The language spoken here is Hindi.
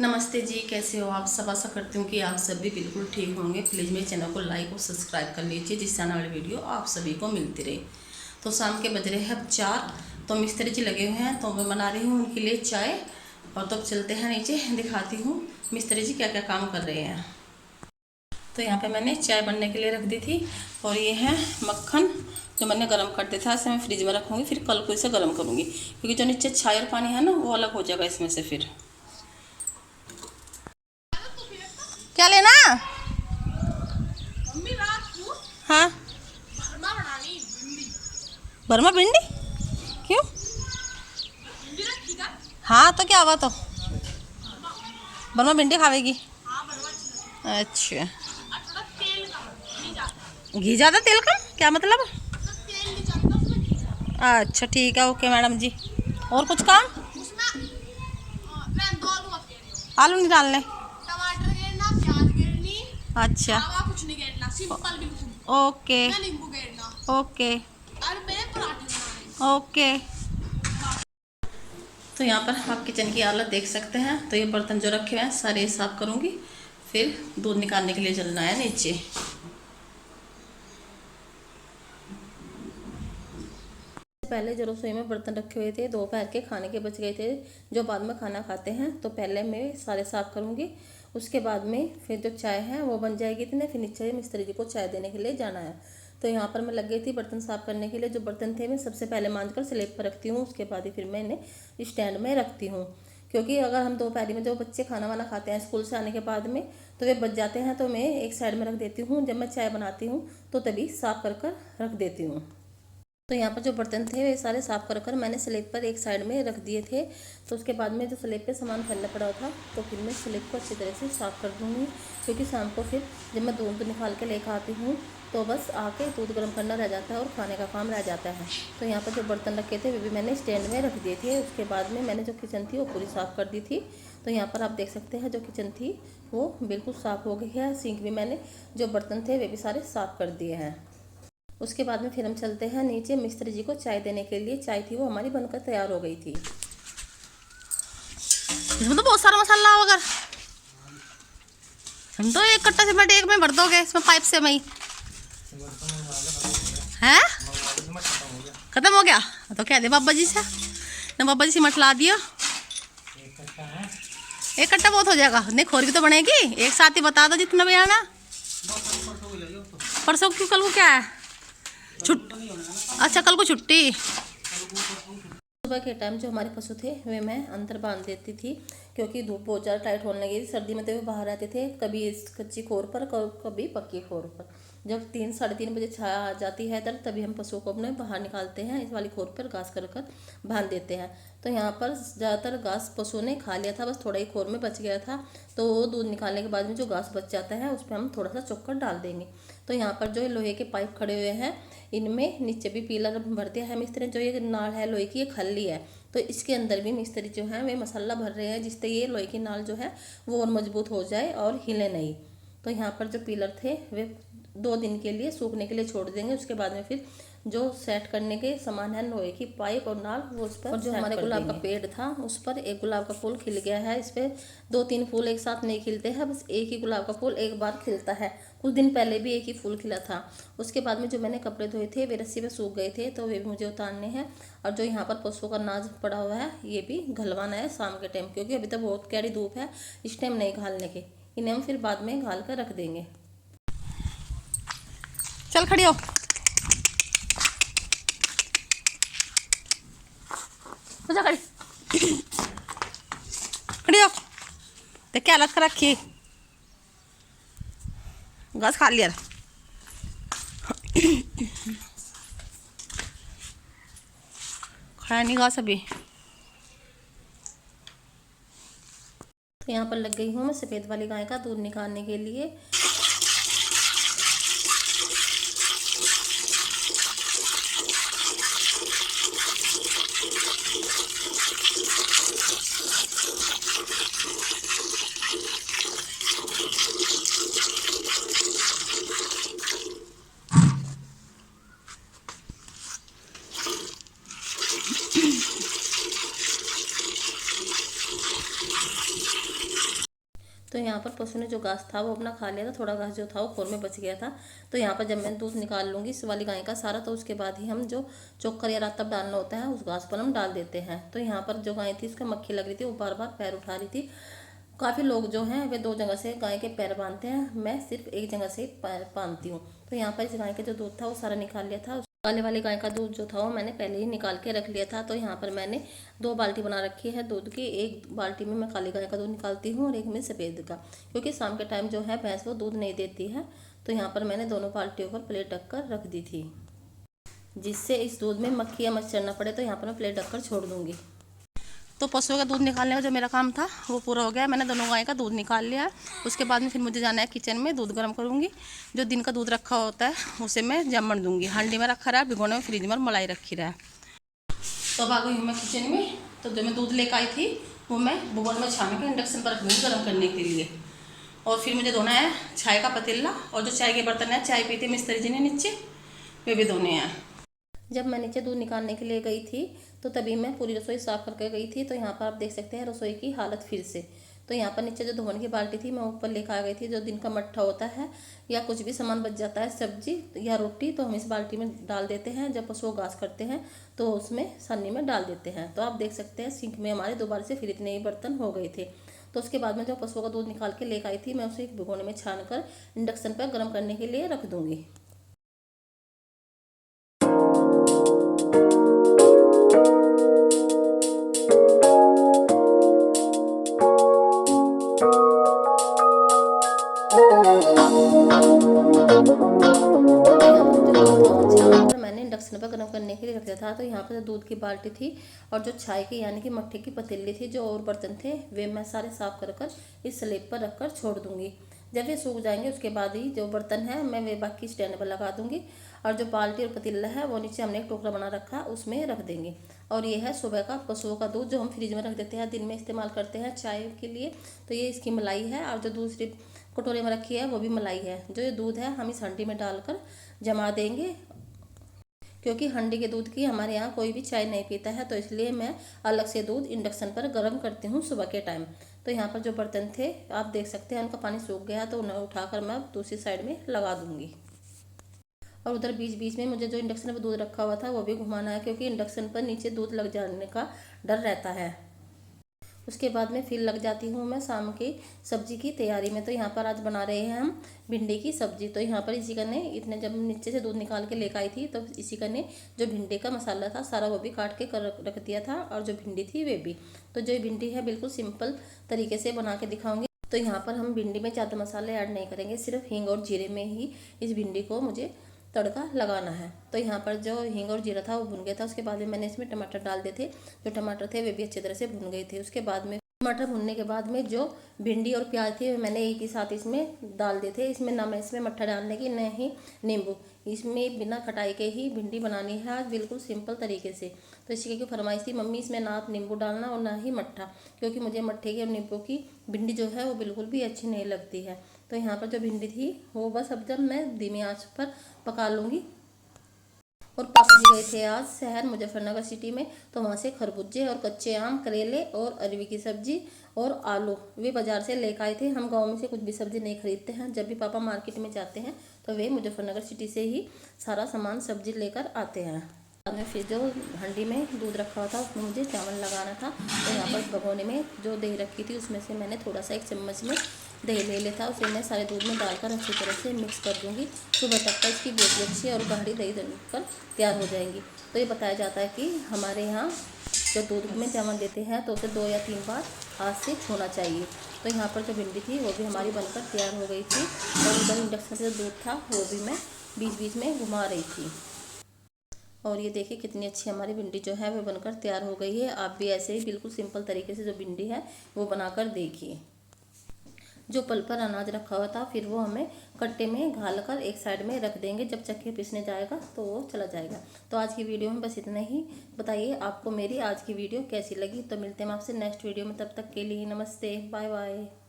नमस्ते जी, कैसे हो आप सब। आशा करती हूँ कि आप सभी बिल्कुल ठीक होंगे। प्लीज़ मेरे चैनल को लाइक और सब्सक्राइब कर लीजिए, जिससे आने वाली वीडियो आप सभी को मिलती रहे। तो शाम के बज रहे हैं अब 4। तो मिस्त्री जी लगे हुए हैं, तो मैं बना रही हूँ उनके लिए चाय। और तो चलते हैं नीचे, दिखाती हूँ मिस्त्री जी क्या क्या काम कर रहे हैं। तो यहाँ पे मैंने चाय बनने के लिए रख दी थी। और ये है मक्खन जो मैंने गर्म कर दिया था, इसे मैं फ्रिज में रखूँगी, फिर कल को इसे गर्म करूँगी, क्योंकि जो नीचे छाया और पानी है ना, वो अलग हो जाएगा इसमें से। फिर क्या लेना? हाँ, बर्मा भिंडी क्यों? हाँ तो क्या हुआ, तो बर्मा भिंडी खावेगी? अच्छा, घी ज़्यादा तेल कम, क्या मतलब? अच्छा ठीक है, ओके मैडम जी। और कुछ काम? आलू नहीं डालने? अच्छा, ओके ओके ओके। तो यहाँ पर आप किचन की हालत देख सकते हैं। तो ये बर्तन जो रखे हुए हैं सारे साफ करूँगी, फिर दूध निकालने के लिए चलना है नीचे। पहले जो रसोई में बर्तन रखे हुए थे, दोपहर के खाने के बच गए थे, जो बाद में खाना खाते हैं, तो पहले मैं सारे साफ करूँगी। उसके बाद में फिर जो चाय है वो बन जाएगी। इतने फिर नीचे मिस्त्री जी को चाय देने के लिए जाना है। तो यहाँ पर मैं लग गई थी बर्तन साफ करने के लिए। जो बर्तन थे मैं सबसे पहले मांज कर स्लेब पर रखती हूँ, उसके बाद ही फिर मैं इन्हें स्टैंड में रखती हूँ। क्योंकि अगर हम दोपहर में जो बच्चे खाना वाना खाते हैं स्कूल से आने के बाद में, तो वे बच जाते हैं, तो मैं एक साइड में रख देती हूँ। जब मैं चाय बनाती हूँ तो तभी साफ कर कर रख देती हूँ। तो यहाँ पर जो बर्तन थे वे सारे साफ कर कर मैंने स्लेब पर एक साइड में रख दिए थे। तो उसके बाद में जो स्लेब पे सामान फैलने पड़ा था, तो फिर मैं स्लेब को अच्छी तरह से साफ़ कर दूँगी। क्योंकि शाम को फिर जब मैं दूध निकाल के लेकर आती हूँ, तो बस आके दूध गर्म करना रह जाता है और खाने का काम रह जाता है। तो यहाँ पर जो बर्तन रखे थे वे भी मैंने स्टैंड में रख दिए थे। उसके बाद में मैंने जो किचन थी वो पूरी साफ़ कर दी थी। तो यहाँ पर आप देख सकते हैं जो किचन थी वो बिल्कुल साफ़ हो गई है। सिंक भी मैंने, जो बर्तन थे वे भी सारे साफ़ कर दिए हैं। उसके बाद में फिर हम चलते हैं नीचे मिस्त्री जी को चाय देने के लिए। चाय थी वो हमारी बनकर तैयार हो गई थी। इसमें तो बहुत सारा मसाला होगा। हम तो एक कट्टा सीमेंट एक में भर दोगे इसमें पाइप से? मई है खत्म हो गया तो कह दे बाबा जी से ना, बाबा जी सीमेंट ला दिया। एक कट्टा बहुत हो जाएगा। नहीं, खोर भी तो बनेगी। एक साथ ही बता दो जितना भी आना। परसों क्यों? कल को क्या है? अच्छा, कल को छुट्टी। सुबह के टाइम जो हमारे पशु थे वे मैं अंदर बांध देती थी, क्योंकि धूप बहुत ज़्यादा टाइट होने लगी थी। सर्दी में तो वे बाहर रहते थे, कभी इस कच्ची खोर पर कभी पक्की खोर पर। जब 3 साढ़े 3 बजे छाया आ जाती है तभी हम पशुओं को अपने बाहर निकालते हैं। इस वाली खोर पर घास कर कर बांध देते हैं। तो यहाँ पर ज़्यादातर घास पशुओं ने खा लिया था, बस थोड़ा ही खोर में बच गया था। तो वो दूध निकालने के बाद में जो घास बच जाता है उस पर हम थोड़ा सा चोकर डाल देंगे। तो यहाँ पर जो लोहे के पाइप खड़े हुए हैं, इनमें नीचे भी पिलर भर दिया है मिस्त्री ने। जो ये नाल है लोहे की, ये खल्ली है, तो इसके अंदर भी मिस्त्री जो है वे मसाला भर रहे हैं, जिससे ये लोहे की नाल जो है वो और मजबूत हो जाए और हिले नहीं। तो यहाँ पर जो पिलर थे वे 2 दिन के लिए सूखने के लिए छोड़ देंगे। उसके बाद में फिर जो सेट करने के सामान है, लोहे की पाइप और नाल, वो उस पर, और जो हमारे गुलाब का पेड़ था उस पर एक गुलाब का फूल खिल गया है। इस पर 2-3 फूल एक साथ नहीं खिलते हैं, बस एक ही गुलाब का फूल एक बार खिलता है। कुछ दिन पहले भी एक ही फूल खिला था। उसके बाद में जो मैंने कपड़े धोए थे वे रस्सी में सूख गए थे, तो वे भी मुझे उतारने हैं। और जो यहाँ पर पशुओं का अनाज पड़ा हुआ है ये भी घलवाना है शाम के टाइम, क्योंकि अभी तो बहुत कड़ी धूप है, इस टाइम नहीं घालने के। इन्हें हम फिर बाद में घाल कर रख देंगे। चल खड़ी हो, खड़ी खड़ी हो। देख क्या हालत कर रखी, घास खा लिया। खाया नहीं घास अभी। तो यहाँ पर लग गई हूँ मैं सफ़ेद वाली गाय का दूध निकालने के लिए। तो यहाँ पर पशु ने जो घास था वो अपना खा लिया था, थोड़ा घास जो था वो खोर में बच गया था। तो यहाँ पर जब मैं दूध निकाल लूँगी इस वाली गाय का सारा, तो उसके बाद ही हम जो चोकर या रातब डालना होता है उस घास पर हम डाल देते हैं। तो यहाँ पर जो गाय थी उसका मक्खी लग रही थी, वो बार बार पैर उठा रही थी। काफ़ी लोग जो हैं वे 2 जगह से गाय के पैर बांधते हैं, मैं सिर्फ एक जगह से पैर बांधती हूँ। तो यहाँ पर इस गाय का जो दूध था वो सारा निकाल लिया था। काले वाली गाय का दूध जो था वो मैंने पहले ही निकाल के रख लिया था। तो यहाँ पर मैंने 2 बाल्टी बना रखी है दूध की। एक बाल्टी में मैं काली गाय का दूध निकालती हूँ और एक में सफ़ेद का, क्योंकि शाम के टाइम जो है भैंस वो दूध नहीं देती है। तो यहाँ पर मैंने दोनों बाल्टियों पर प्लेट ढक कर रख दी थी, जिससे इस दूध में मक्खी या मच्छर न पड़े। तो यहाँ पर मैं प्लेट ढक कर छोड़ दूँगी। तो पशुओं का दूध निकालने का जो मेरा काम था वो पूरा हो गया। मैंने दोनों गाय का दूध निकाल लिया है। उसके बाद में फिर मुझे जाना है किचन में, दूध गर्म करूँगी। जो दिन का दूध रखा होता है उसे मैं जमने दूँगी। हांडी में रखा रहा है, भिगोने में फ्रिज में मलाई रखी रहा है। तो अब आ गई हूँ मैं किचन में। तो जो मैं दूध लेकर आई थी वो मैं भगोन में छान के इंडक्शन पर रख दूँगी गर्म करने के लिए। और फिर मुझे धोना है चाय का पतीला, और जो चाय के बर्तन है चाय पीते मिस्त्री जी ने नीचे, वे भी धोने हैं। जब मैं नीचे दूध निकालने के लिए गई थी तो तभी मैं पूरी रसोई साफ़ करके गई थी। तो यहाँ पर आप देख सकते हैं रसोई की हालत फिर से। तो यहाँ पर नीचे जो धोने की बाल्टी थी मैं ऊपर लेकर आ गई थी। जो दिन का मट्ठा होता है या कुछ भी सामान बच जाता है, सब्जी या रोटी, तो हम इस बाल्टी में डाल देते हैं। जब पशु घास करते हैं तो उसमें सन्नी में डाल देते हैं। तो आप देख सकते हैं सिंक में हमारे दोबारा से फिर इतने ही बर्तन हो गए थे। तो उसके बाद में जो पशुओं का दूध निकाल के लेकर आई थी मैं उसे एक भिगोने में छान कर इंडक्शन पर गर्म करने के लिए रख दूँगी। मैंने इंडक्शन पर गर्म करने के लिए रख दिया था। तो यहाँ पर जो दूध की बाल्टी थी और जो चाय की यानी कि मट्ठे की पतीली थी, जो और बर्तन थे वे मैं सारे साफ कर कर इस स्लैब पर रख कर छोड़ दूंगी। जब ये सूख जाएंगे उसके बाद ही जो बर्तन है मैं वे बाकी स्टैंड पर लगा दूंगी। और जो बाल्टी और पतीला है वो नीचे हमने एक टोकरा बना रखा उसमें रख देंगे। और ये है सुबह का पशुओं का दूध जो हम फ्रिज में रख देते हैं, दिन में इस्तेमाल करते हैं चाय के लिए। तो ये इसकी मलाई है। और जो दूसरी कटोरे में रखी है वो भी मलाई है। जो ये दूध है हम इस हंडी में डालकर जमा देंगे, क्योंकि हंडी के दूध की हमारे यहाँ कोई भी चाय नहीं पीता है। तो इसलिए मैं अलग से दूध इंडक्शन पर गर्म करती हूँ सुबह के टाइम। तो यहाँ पर जो बर्तन थे आप देख सकते हैं उनका पानी सूख गया, तो उन्हें उठाकर मैं दूसरी साइड में लगा दूँगी। और उधर बीच बीच में मुझे जो इंडक्शन पर दूध रखा हुआ था वो भी घुमाना है, क्योंकि इंडक्शन पर नीचे दूध लग जाने का डर रहता है। उसके बाद में फिर लग जाती हूँ मैं शाम की सब्जी की तैयारी में। तो यहाँ पर आज बना रहे हैं हम भिंडी की सब्जी। तो यहाँ पर इसी करने इतने जब नीचे से दूध निकाल के लेकर आई थी तो इसी करने जो भिंडी का मसाला था सारा वो भी काट के रख दिया था, और जो भिंडी थी वे भी। तो जो भिंडी है बिल्कुल सिंपल तरीके से बना के दिखाऊंगी। तो यहाँ पर हम भिंडी में ज़्यादा मसाले ऐड नहीं करेंगे, सिर्फ हींग और जीरे में ही इस भिंडी को मुझे तड़का लगाना है। तो यहाँ पर जो हींग और जीरा था वो भुन गया था। उसके बाद में मैंने इसमें टमाटर डाल दिए थे। जो टमाटर थे वे भी अच्छी तरह से भुन गए थे। उसके बाद में टमाटर भुनने के बाद में जो भिंडी और प्याज थी मैंने एक ही साथ इसमें डाल दिए थे। इसमें ना मैं इसमें मट्ठा डालने की न ही नींबू, इसमें बिना खटाई के ही भिंडी बनानी है आज बिल्कुल सिंपल तरीके से। तो इसी की फरमाइश थी मम्मी इसमें ना नींबू डालना और ना ही मट्ठा, क्योंकि मुझे मट्ठे की और नींबू की भिंडी जो है वो बिल्कुल भी अच्छी नहीं लगती है। तो यहाँ पर जो भिंडी थी वो बस अब जब मैं धीमी आंच पर पका लूँगी। और पापा जी गए थे आज शहर मुजफ्फरनगर सिटी में, तो वहाँ से खरबूजे और कच्चे आम, करेले और अरवी की सब्जी और आलू वे बाज़ार से लेकर आए थे। हम गांव में से कुछ भी सब्जी नहीं खरीदते हैं। जब भी पापा मार्केट में जाते हैं तो वे मुजफ्फरनगर सिटी से ही सारा सामान सब्जी लेकर आते हैं। बाद में फिर जो हंडी में दूध रखा हुआ था उसमें मुझे चावल लगाना था। तो यहाँ पर भगोने में जो दही रखी थी उसमें से मैंने थोड़ा सा 1 चम्मच में दही ले लिया था। उसे मैं सारे दूध में डालकर अच्छी तरह से मिक्स कर दूँगी। सुबह तक इसकी बहुत अच्छी और गाढ़ी दही बनकर तैयार हो जाएंगी। तो ये बताया जाता है कि हमारे यहाँ जो दूध में चावल देते हैं तो उसे 2 या 3 बार हाथ से छूना चाहिए। तो यहाँ पर जो भिंडी थी वो भी हमारी बनकर तैयार हो गई थी। और उधर इंडक्शन से जो दूध था वो भी मैं बीच बीच में घुमा रही थी। और ये देखिए कितनी अच्छी हमारी भिंडी जो है वो बनकर तैयार हो गई है। आप भी ऐसे ही बिल्कुल सिंपल तरीके से जो भिंडी है वो बनाकर देखिए। जो पल पर अनाज रखा हुआ था फिर वो हमें कट्टे में घाल कर एक साइड में रख देंगे। जब चक्के पीसने जाएगा तो वो चला जाएगा। तो आज की वीडियो में बस इतना ही। बताइए आपको मेरी आज की वीडियो कैसी लगी। तो मिलते हैं आपसे नेक्स्ट वीडियो में, तब तक के लिए नमस्ते, बाय बाय।